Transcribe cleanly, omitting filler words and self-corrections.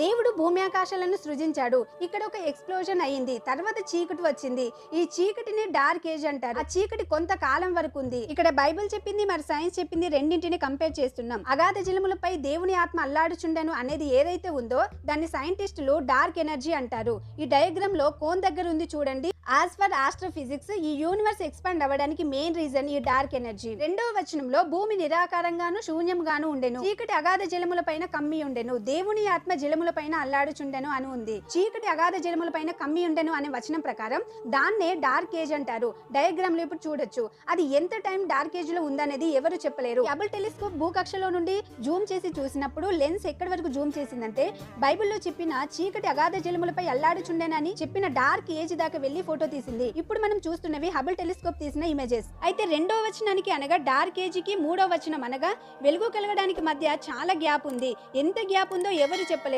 దేవుడు భూమి ఆకాశాలను సృజించాడు. ఇక్కడ ఒక ఎక్స్ప్లోజన్ అయ్యింది. తర్వాత చీకటి వచ్చింది. ఈ చీకటిని డార్క్ ఏజ్ అంటారు. ఆ చీకటి కొంతకాలం వరకు ఉంది. ఇక్కడ బైబిల్ చెప్పింది మరి సైన్స్ చెప్పింది రెండింటిని కంపేర్ చేస్తున్నాం. అగాధ జలములపై దేవుని ఆత్మ అల్లాడుచుండెను అనేది ఏదైతే ఉందో దాన్ని సైంటిస్టులు డార్క్ ఎనర్జీ అంటారు. ఈ డయాగ్రామ్ లో కోన్ దగ్గర ఉంది చూడండి. యాజ్ ఫర్ ఆస్ట్రోఫిజిక్స్ ఈ యూనివర్స్ ఎక్స్పాండ్ అవ్వడానికి మెయిన్ రీజన్ ఈ డార్క్ ఎనర్జీ. రెండవ వచనంలో భూమి నిరాకారంగాను శూన్యంగాను ఉండెను, చీకటి అగాధ జలముల పైన కమ్మి ఉండెను, దేవుని ఆత్మ జలముల పైన అల్లాడుచుండెను అని ఉంది. చీకటి అగాధ జలముల పైన కమ్మి ఉండెను అనే వచనం ప్రకారం దాన్నే డార్క్ ఏజ్ అంటారు. డయాగ్రామ్ లో ఇప్పుడు చూడొచ్చు. అది ఎంత టైం డార్క్ ఏజ్ లో ఉందనేది ఎవరు చెప్పలేరు. హబుల్ టెలిస్కోప్ భూకక్షలో నుండి జూమ్ చేసి చూసినప్పుడు లెన్స్ ఎక్కడి వరకు జూమ్ చేసిందంటే బైబిల్లో చెప్పిన చీకటి అగాధ జలములపై అల్లాడుచుండెనని చెప్పిన డార్క్ ఏజ్ దాకా వెళ్లి ఫోటో తీసింది. ఇప్పుడు మనం చూస్తున్నవి హబుల్ టెలిస్కోప్ తీసిన ఇమేజెస్. అయితే రెండో వచనానికి అనగా డార్క్ ఏజ్ కి మూడో వచనం అనగా వెలుగు కలగడానికి మధ్య చాలా గ్యాప్ ఉంది. ఎంత గ్యాప్ ఉందో ఎవరు చెప్పలేరు.